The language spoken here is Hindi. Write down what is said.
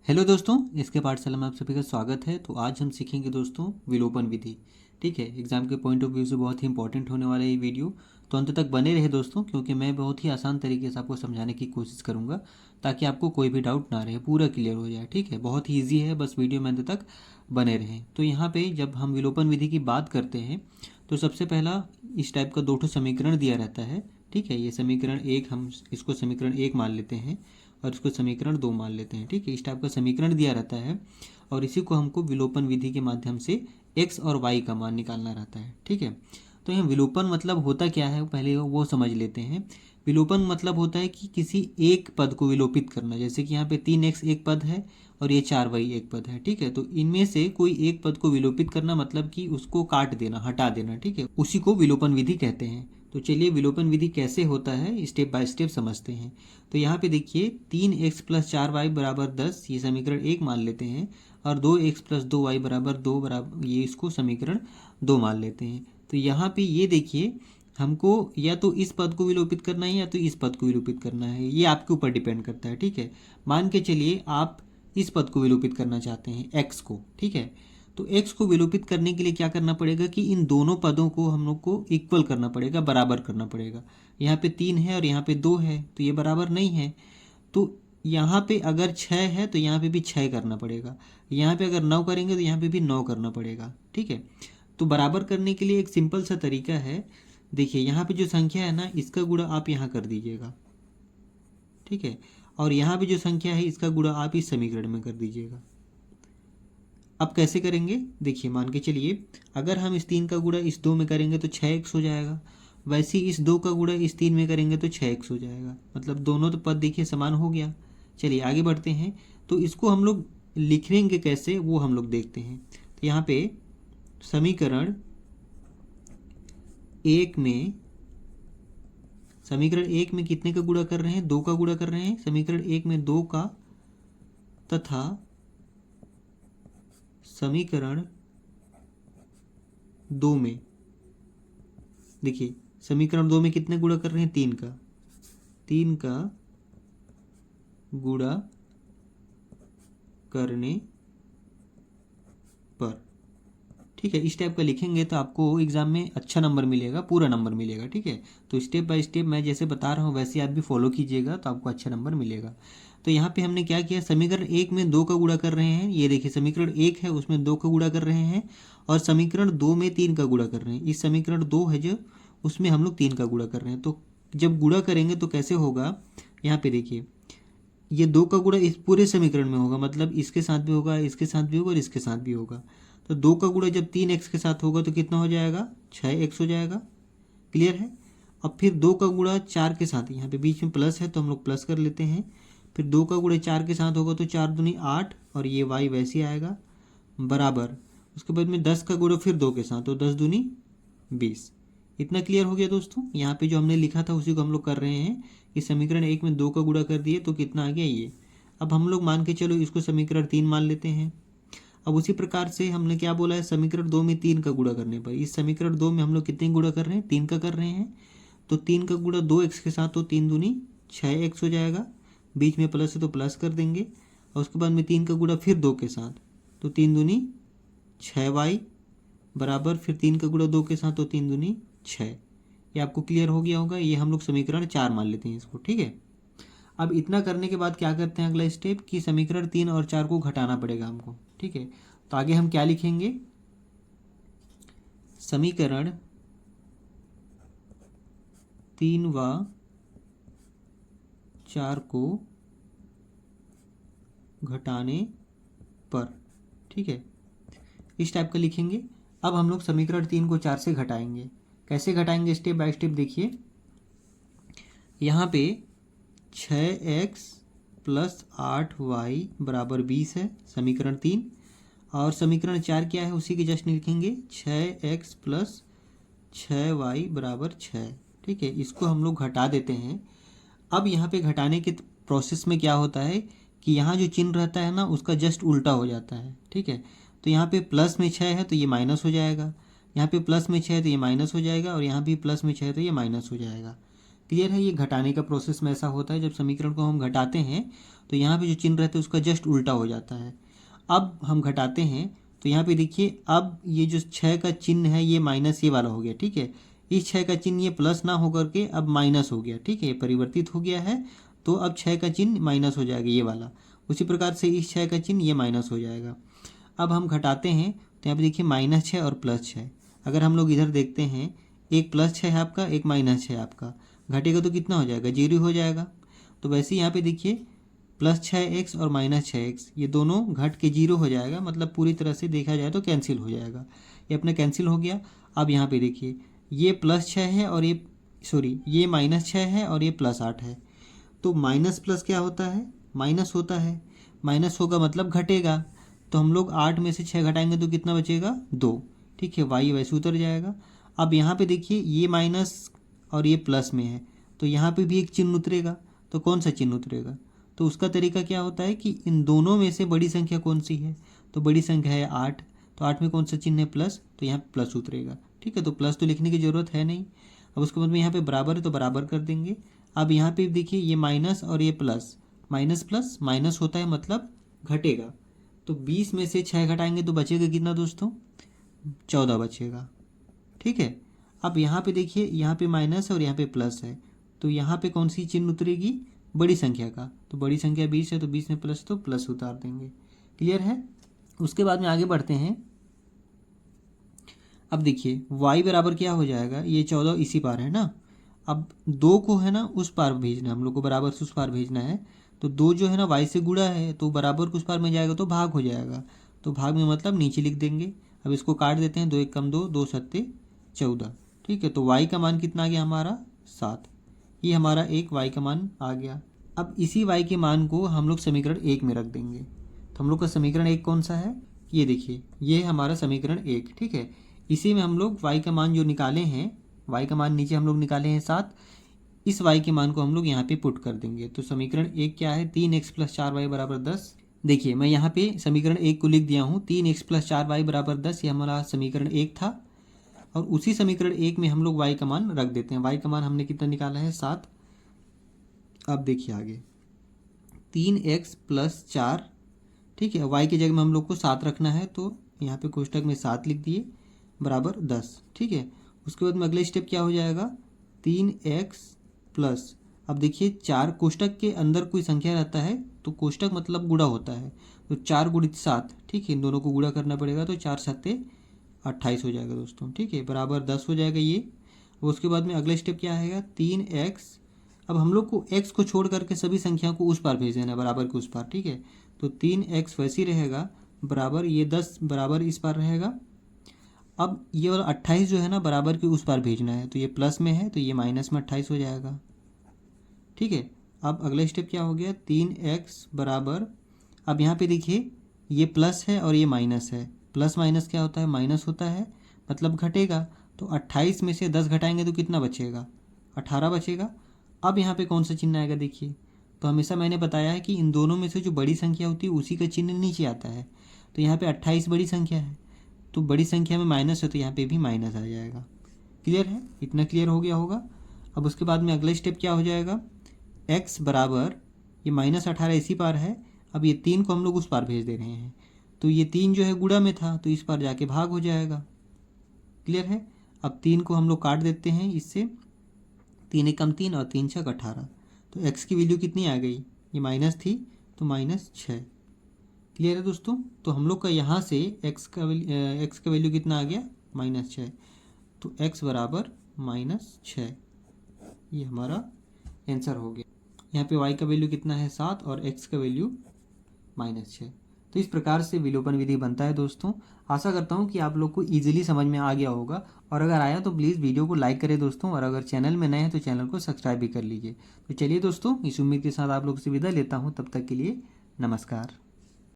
हेलो दोस्तों, इसके पाठशाला में आप सभी का स्वागत है। तो आज हम सीखेंगे दोस्तों विलोपन विधि। ठीक है, एग्जाम के पॉइंट ऑफ व्यू से बहुत ही इंपॉर्टेंट होने वाला है ये वीडियो। तो अंत तक बने रहे दोस्तों, क्योंकि मैं बहुत ही आसान तरीके से आपको समझाने की कोशिश करूंगा ताकि आपको कोई भी डाउट ना रहे, पूरा क्लियर हो जाए। ठीक है, बहुत ही ईजी है, बस वीडियो में अंत तक बने रहें। तो यहाँ पे जब हम विलोपन विधि की बात करते हैं तो सबसे पहला इस टाइप का दो ठो समीकरण दिया रहता है। ठीक है, ये समीकरण एक, हम इसको समीकरण एक मान लेते हैं और इसको समीकरण दो मान लेते हैं। ठीक है, इस टाइप का समीकरण दिया रहता है और इसी को हमको विलोपन विधि के माध्यम से x और y का मान निकालना रहता है। ठीक है, तो यहाँ विलोपन मतलब होता क्या है, पहले वो समझ लेते हैं। विलोपन मतलब होता है कि किसी एक पद को विलोपित करना। जैसे कि यहाँ पे 3x एक पद है और ये 4y एक पद है। ठीक है, तो इनमें से कोई एक पद को विलोपित करना मतलब कि उसको काट देना, हटा देना। ठीक है, उसी को विलोपन विधि कहते हैं। तो चलिए विलोपन विधि कैसे होता है स्टेप बाय स्टेप समझते हैं। तो यहाँ पे देखिए 3x प्लस 4y बराबर 10, ये समीकरण एक मान लेते हैं, और 2x प्लस 2y बराबर 2 बराबर ये इसको समीकरण दो मान लेते हैं। तो यहाँ पे ये देखिए हमको या तो इस पद को विलोपित करना है या तो इस पद को विलोपित करना है, ये आपके ऊपर डिपेंड करता है। ठीक है, मान के चलिए आप इस पद को विलोपित करना चाहते हैं x को। ठीक है, तो x को विलोपित करने के लिए क्या करना पड़ेगा कि इन दोनों पदों को हम लोग को इक्वल करना पड़ेगा, बराबर करना पड़ेगा। यहाँ पे 3 है और यहाँ पे 2 है, तो ये बराबर नहीं है। तो यहाँ पे अगर 6 है तो यहाँ पे भी 6 करना पड़ेगा। यहाँ पे अगर 9 करेंगे तो यहाँ पे भी 9 करना पड़ेगा। ठीक है, तो बराबर करने के लिए एक सिंपल सा तरीका है। देखिए यहाँ पे जो संख्या है ना, इसका गुणा आप यहाँ कर दीजिएगा। ठीक है, और यहाँ पे जो संख्या है इसका गुणा आप इस समीकरण में कर दीजिएगा। अब कैसे करेंगे, देखिए मान के चलिए अगर हम इस 3 का गुणा इस 2 में करेंगे तो 6x हो जाएगा। वैसे ही इस 2 का गुणा इस 3 में करेंगे तो 6x हो जाएगा। मतलब दोनों तो पद देखिए समान हो गया। चलिए आगे बढ़ते हैं। तो इसको हम लोग लिखेंगे कैसे वो हम लोग देखते हैं। तो यहाँ पे समीकरण एक में कितने का गुणा कर रहे हैं, 2 का गुणा कर रहे हैं। समीकरण एक में 2 का, तथा समीकरण दो में देखिए समीकरण दो में कितने गुणा कर रहे हैं, 3 का गुणा करने पर। ठीक है, इस टाइप का लिखेंगे तो आपको एग्जाम में अच्छा नंबर मिलेगा, पूरा नंबर मिलेगा। ठीक है, तो स्टेप बाय स्टेप मैं जैसे बता रहा हूँ वैसे आप भी फॉलो कीजिएगा तो आपको अच्छा नंबर मिलेगा। तो यहाँ पे हमने क्या किया, समीकरण एक में 2 का गुणा कर रहे हैं। ये देखिए समीकरण एक है उसमें 2 का गुणा कर रहे हैं, और समीकरण दो में 3 का गुणा कर रहे हैं। इस समीकरण दो है जो उसमें हम लोग 3 का गुणा कर रहे हैं। तो जब गुणा करेंगे तो कैसे होगा, यहाँ पे देखिए ये 2 का गुणा इस पूरे समीकरण में होगा, मतलब इसके साथ भी होगा, इसके साथ भी होगा और इसके साथ भी होगा। तो 2 का गुणा जब 3x के साथ होगा तो कितना हो जाएगा, 6x हो जाएगा। क्लियर है। अब फिर 2 का गुणा 4 के साथ, यहाँ पे बीच में प्लस है तो हम लोग प्लस कर लेते हैं। फिर 2 का गुणा 4 के साथ होगा तो 4 दूनी 8, और ये y वैसे आएगा, बराबर। उसके बाद में 10 का गुणा फिर 2 के साथ, तो 10 दूनी 20। इतना क्लियर हो गया दोस्तों। यहाँ पे जो हमने लिखा था उसी को हम लोग कर रहे हैं कि समीकरण एक में 2 का गुणा कर दिए तो कितना आ गया ये। अब हम लोग मान के चलो इसको समीकरण 3 मान लेते हैं। अब उसी प्रकार से हमने क्या बोला है, समीकरण 2 में 3 का गुणा करने पर, इस समीकरण 2 में हम लोग कितने गुणा कर रहे हैं, 3 का कर रहे हैं। तो 3 का गुणा 2x के साथ, तो 3 दूनी 6x हो जाएगा। बीच में प्लस है तो प्लस कर देंगे, और उसके बाद में 3 का गुणा फिर 2 के साथ, तो 3 दूनी 6y बराबर, फिर 3 का गुणा 2 के साथ तो 3 दूनी 6। ये आपको क्लियर हो गया होगा। ये हम लोग समीकरण 4 मान लेते हैं इसको। ठीक है, अब इतना करने के बाद क्या करते हैं, अगला स्टेप कि समीकरण 3 और 4 को घटाना पड़ेगा हमको। ठीक है, तो आगे हम क्या लिखेंगे, समीकरण 3 व 4 को घटाने पर। ठीक है, इस टाइप का लिखेंगे। अब हम लोग समीकरण 3 को 4 से घटाएंगे। कैसे घटाएंगे, स्टेप बाय स्टेप देखिए। यहाँ पे 6x प्लस 8y बराबर 20 है समीकरण 3, और समीकरण 4 क्या है उसी के जस्ट लिखेंगे, 6x प्लस 6y बराबर 6। ठीक है, इसको हम लोग घटा देते हैं। अब यहाँ पे घटाने के प्रोसेस में क्या होता है कि यहाँ जो चिन्ह रहता है ना उसका जस्ट उल्टा हो जाता है। ठीक है, तो यहाँ पे प्लस में 6 है तो ये माइनस हो जाएगा, यहाँ पे प्लस में 6 है तो ये माइनस हो जाएगा, और यहाँ भी प्लस में 6 है तो ये माइनस हो जाएगा। क्लियर है। ये घटाने का प्रोसेस में ऐसा होता है, जब समीकरण को हम घटाते हैं तो यहाँ पे जो चिन्ह रहता है उसका जस्ट उल्टा हो जाता है। अब हम घटाते हैं तो यहाँ पे देखिए अब ये जो 6 का चिन्ह है ये माइनस ये वाला हो गया, ठीक है। इस 6 का चिन्ह ये प्लस ना होकर के अब माइनस हो गया, ठीक है, ये परिवर्तित हो गया है। तो अब 6 का चिन्ह माइनस हो जाएगा ये वाला। उसी प्रकार से इस 6 का चिन्ह ये माइनस हो जाएगा। अब हम घटाते हैं तो यहाँ पे देखिए -6 और +6। अगर हम लोग इधर देखते हैं, एक +6 है आपका, एक -6 है आपका, घटेगा तो कितना हो जाएगा, 0 हो जाएगा। तो वैसे यहाँ पे देखिए +6x और -6x ये दोनों घट के 0 हो जाएगा, मतलब पूरी तरह से देखा जाए तो कैंसिल हो जाएगा। ये अपना कैंसिल हो गया। अब यहाँ पे देखिए ये +6 है और ये ये -6 है और ये +8 है। तो माइनस प्लस क्या होता है, माइनस होता है। माइनस होगा मतलब घटेगा। तो हम लोग 8 में से 6 घटाएंगे तो कितना बचेगा, 2, ठीक है। y वैसे उतर जाएगा। अब यहाँ पे देखिए ये माइनस और ये प्लस में है, तो यहाँ पे भी एक चिन्ह उतरेगा। तो कौन सा चिन्ह उतरेगा, तो उसका तरीका क्या होता है कि इन दोनों में से बड़ी संख्या कौन सी है, तो बड़ी संख्या है 8। तो 8 में कौन सा चिन्ह है, प्लस, तो यहाँ प्लस उतरेगा, ठीक है। तो प्लस तो लिखने की ज़रूरत है नहीं। अब उसके बाद में यहाँ पे बराबर है तो बराबर कर देंगे। अब यहाँ पे देखिए ये माइनस और ये प्लस, माइनस प्लस माइनस होता है मतलब घटेगा। तो 20 में से 6 घटाएंगे तो बचेगा कितना दोस्तों, 14 बचेगा, ठीक है। अब यहाँ पे देखिए यहाँ पे माइनस और यहाँ पे प्लस है, तो यहाँ पे कौन सी चिन्ह उतरेगी, बड़ी संख्या का। तो बड़ी संख्या 20 है तो 20 में प्लस तो प्लस उतार देंगे। क्लियर है। उसके बाद में आगे बढ़ते हैं। अब देखिए y बराबर क्या हो जाएगा, ये 14 इसी पार है ना। अब 2 को है ना उस पार भेजना, हम लोग को बराबर से उस पार भेजना है। तो 2 जो है ना y से गुणा है तो बराबर उस पार में जाएगा तो भाग हो जाएगा। तो भाग में मतलब नीचे लिख देंगे। अब इसको काट देते हैं, 2 1 कम 2, 2 7 14, ठीक है। तो y का मान कितना आ गया हमारा, 7। ये हमारा एक y का मान आ गया। अब इसी y के मान को हम लोग समीकरण 1 में रख देंगे। तो हम लोग का समीकरण 1 कौन सा है, ये देखिए ये हमारा समीकरण 1, ठीक है। इसी में हम लोग y का मान जो निकाले हैं, y का मान नीचे हम लोग निकाले हैं 7, इस y के मान को हम लोग यहाँ पे पुट कर देंगे। तो समीकरण 1 क्या है, 3x + 4y = 10। देखिए मैं यहाँ पे समीकरण 1 को लिख दिया हूँ, 3x + 4y = 10, ये हमारा समीकरण 1 था। और उसी समीकरण 1 में हम लोग y का मान रख देते हैं। y का मान हमने कितना निकाला है, 7। अब देखिए आगे 3x + 4, ठीक है। y की जगह में हम लोग को 7 रखना है, तो यहाँ पे कोष्टक में 7 लिख दिए बराबर 10, ठीक है। उसके बाद में अगले स्टेप क्या हो जाएगा, 3x प्लस, अब देखिए 4 कोष्टक के अंदर कोई संख्या रहता है तो कोष्टक मतलब गुणा होता है, तो 4 × 7, ठीक है। इन दोनों को गुणा करना पड़ेगा, तो 4 7 28 हो जाएगा दोस्तों, ठीक है, बराबर 10 हो जाएगा ये। उसके बाद में अगला स्टेप क्या आएगा, 3x। अब हम लोग को x को छोड़ करके सभी संख्या को उस पार भेज देना है, बराबर के उस पार, ठीक है। तो 3x वैसे ही रहेगा बराबर, ये 10 बराबर इस पार रहेगा। अब ये वाला 28 जो है ना बराबर के उस पार भेजना है, तो ये प्लस में है तो ये माइनस में 28 हो जाएगा, ठीक है। अब अगला स्टेप क्या हो गया, 3x बराबर, अब यहाँ पे देखिए ये प्लस है और ये माइनस है, प्लस माइनस क्या होता है, माइनस होता है, मतलब घटेगा। तो 28 में से 10 घटाएंगे तो कितना बचेगा, 18 बचेगा। अब यहाँ पे कौन सा चिन्ह आएगा, देखिए तो हमेशा मैंने बताया है कि इन दोनों में से जो बड़ी संख्या होती है उसी का चिन्ह नीचे आता है। तो यहाँ पे 28 बड़ी संख्या है, तो बड़ी संख्या में माइनस है तो यहाँ पे भी माइनस आ जाएगा। क्लियर है, इतना क्लियर हो गया होगा। अब उसके बाद में अगला स्टेप क्या हो जाएगा, x बराबर, ये -18 इसी पार है, अब ये 3 को हम लोग उस पार भेज दे रहे हैं, तो ये 3 जो है गुणा में था तो इस पार जाके भाग हो जाएगा। क्लियर है। अब 3 को हम लोग काट देते हैं इससे, 3 × 1 = 3 और 3 × 6 = 18। तो x की वैल्यू कितनी आ गई, ये माइनस थी तो -6। क्लियर है दोस्तों। तो हम लोग का यहाँ से x का वैल्यू कितना आ गया, -6। तो x बराबर -6, ये हमारा आंसर हो गया। यहाँ पे y का वैल्यू कितना है, 7, और x का वैल्यू -6। तो इस प्रकार से विलोपन विधि बनता है दोस्तों। आशा करता हूँ कि आप लोग को ईजिली समझ में आ गया होगा, और अगर आया तो प्लीज़ वीडियो को लाइक करें दोस्तों, और अगर चैनल में नए हैं तो चैनल को सब्सक्राइब भी कर लीजिए। तो चलिए दोस्तों, इस उम्मीद के साथ आप लोग से विदा लेता हूँ, तब तक के लिए नमस्कार।